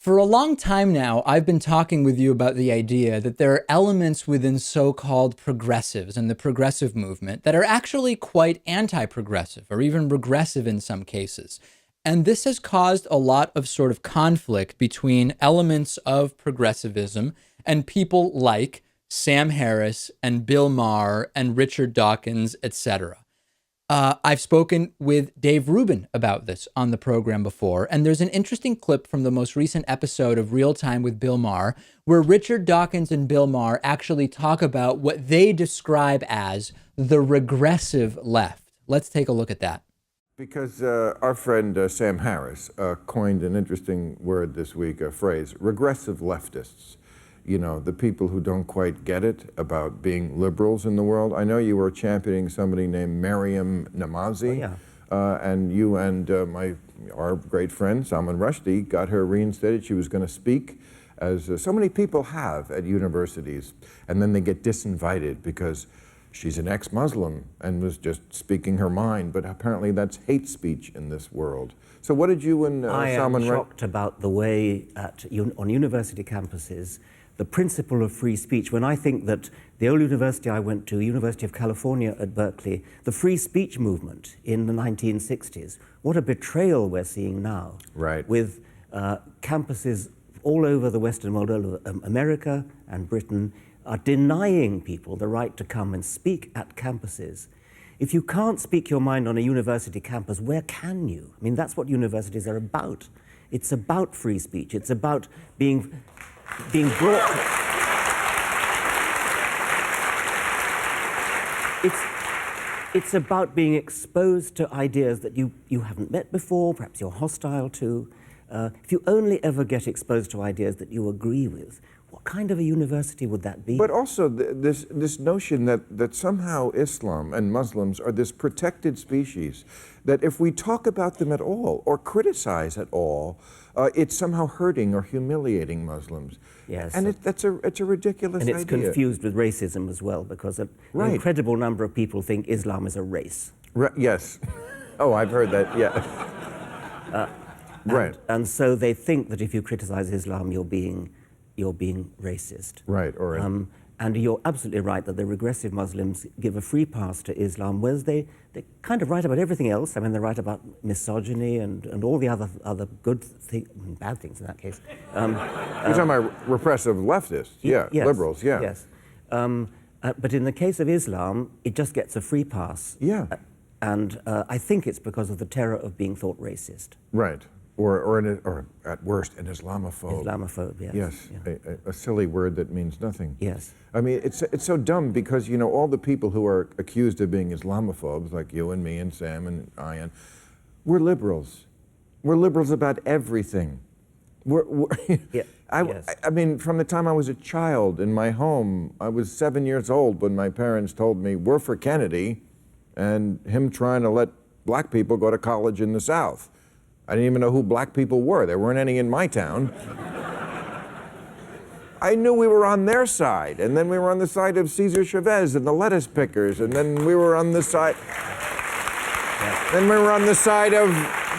For a long time now, I've been talking with you about the idea that there are elements within so-called progressives and the progressive movement that are actually quite anti-progressive or even regressive in some cases. And this has caused a lot of sort of conflict between elements of progressivism and people like Sam Harris and Bill Maher and Richard Dawkins, etc. I've spoken with Dave Rubin about this on the program before, and there's an interesting clip from the most recent episode of Real Time with Bill Maher, where Richard Dawkins and Bill Maher actually talk about what they describe as the regressive left. Let's take a look at that. Because our friend Sam Harris coined an interesting word this week, a phrase, regressive leftists. You know, the people who don't quite get it about being liberals in the world. I know you were championing somebody named Maryam Namazi, and you and our great friend Salman Rushdie got her reinstated. She was going to speak, as so many people have at universities, and then they get disinvited because she's an ex-Muslim and was just speaking her mind, but apparently that's hate speech in this world. So what did you and Salman... I am shocked about the way on university campuses the principle of free speech, when I think that the old university I went to, University of California at Berkeley, the free speech movement in the 1960s, what a betrayal we're seeing now. Right. With campuses all over the Western world, all over America and Britain, are denying people the right to come and speak at campuses. If you can't speak your mind on a university campus, where can you? I mean, that's what universities are about. It's about free speech. It's about being brought... It's about being exposed to ideas that you haven't met before, perhaps you're hostile to. If you only ever get exposed to ideas that you agree with, what kind of a university would that be? But also this notion that somehow Islam and Muslims are this protected species, that if we talk about them at all or criticize at all, it's somehow hurting or humiliating Muslims. Yes. And it's a ridiculous idea. And it's confused with racism as well, because an incredible number of people think Islam is a race. Yes. Oh, I've heard that, yeah. Right. And so they think that if you criticize Islam, you're being racist. Right, or... and you're absolutely right that the regressive Muslims give a free pass to Islam, whereas they kind of write about everything else. I mean, they write about misogyny and all the other bad things in that case. You're talking about repressive leftists, yes, liberals, yeah. Yes. But in the case of Islam, it just gets a free pass. Yeah. And I think it's because of the terror of being thought racist. Right. Or at worst, an Islamophobe. Islamophobe, yes. Yes, yeah. a silly word that means nothing. Yes. I mean, it's so dumb because, you know, all the people who are accused of being Islamophobes, like you and me and Sam and Ian, we're liberals. We're liberals about everything. Yes. I mean, from the time I was a child in my home, I was 7 years old when my parents told me, we're for Kennedy, and him trying to let black people go to college in the South. I didn't even know who black people were. There weren't any in my town. I knew we were on their side, and then we were on the side of Cesar Chavez and the lettuce pickers, and then we were on the side... Then we were on the side of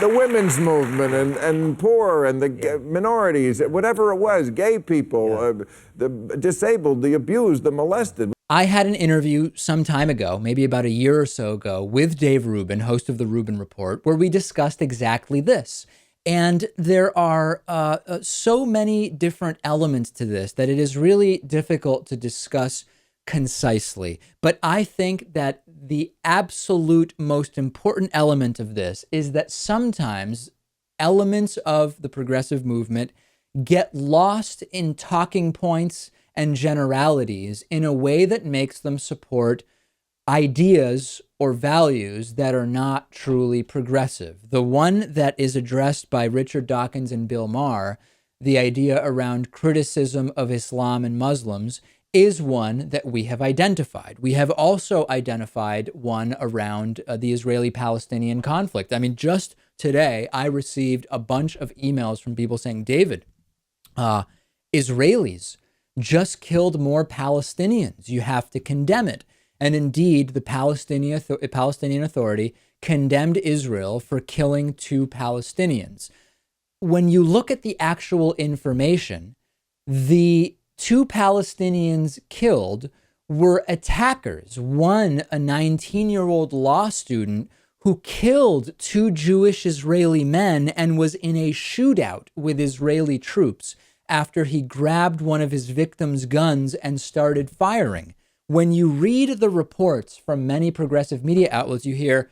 the women's movement and poor and the minorities, whatever it was, gay people, the disabled, the abused, the molested. I had an interview some time ago, maybe about a year or so ago, with Dave Rubin, host of the Rubin Report, where we discussed exactly this. And there are so many different elements to this that it is really difficult to discuss concisely. But I think that the absolute most important element of this is that sometimes elements of the progressive movement get lost in talking points and generalities in a way that makes them support ideas or values that are not truly progressive. The one that is addressed by Richard Dawkins and Bill Maher, the idea around criticism of Islam and Muslims, is one that we have identified. We have also identified one around the Israeli-Palestinian conflict. I mean, just today, I received a bunch of emails from people saying, David, Israelis just killed more Palestinians. You have to condemn it. And indeed, the Palestinian Authority condemned Israel for killing 2 Palestinians. when you look at the actual information, the two Palestinians killed were attackers. One, a 19-year-old law student who killed two Jewish Israeli men and was in a shootout with Israeli troops after he grabbed one of his victim's guns and started firing. When you read the reports from many progressive media outlets, you hear,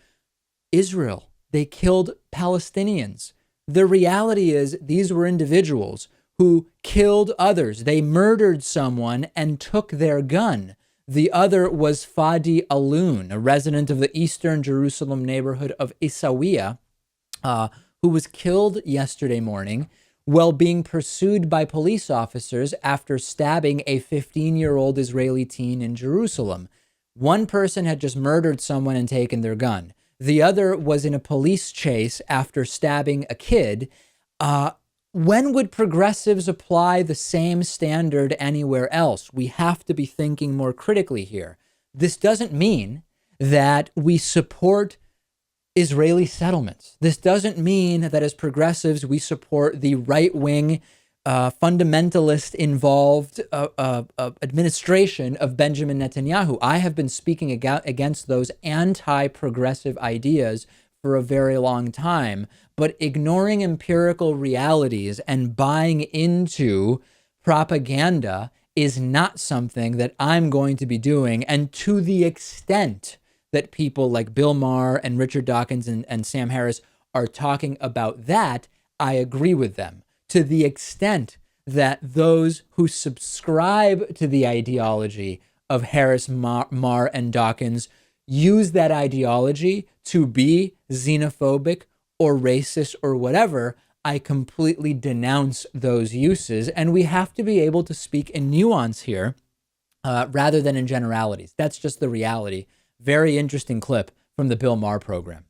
Israel, they killed Palestinians. The reality is these were individuals who killed others. They murdered someone and took their gun. The other was Fadi Aloun, a resident of the eastern Jerusalem neighborhood of Isawiya, who was killed yesterday morning while being pursued by police officers after stabbing a 15-year-old Israeli teen in Jerusalem. One person had just murdered someone and taken their gun. The other was in a police chase after stabbing a kid. When would progressives apply the same standard anywhere else? We have to be thinking more critically here. This doesn't mean that we support Israeli settlements. This doesn't mean that as progressives, we support the right-wing, fundamentalist involved administration of Benjamin Netanyahu. I have been speaking against those anti-progressive ideas for a very long time, but ignoring empirical realities and buying into propaganda is not something that I'm going to be doing. And to the extent that people like Bill Maher and Richard Dawkins and Sam Harris are talking about that, I agree with them. To the extent that those who subscribe to the ideology of Harris, Maher, and Dawkins use that ideology to be xenophobic or racist or whatever, I completely denounce those uses. And we have to be able to speak in nuance here rather than in generalities. That's just the reality. Very interesting clip from the Bill Maher program.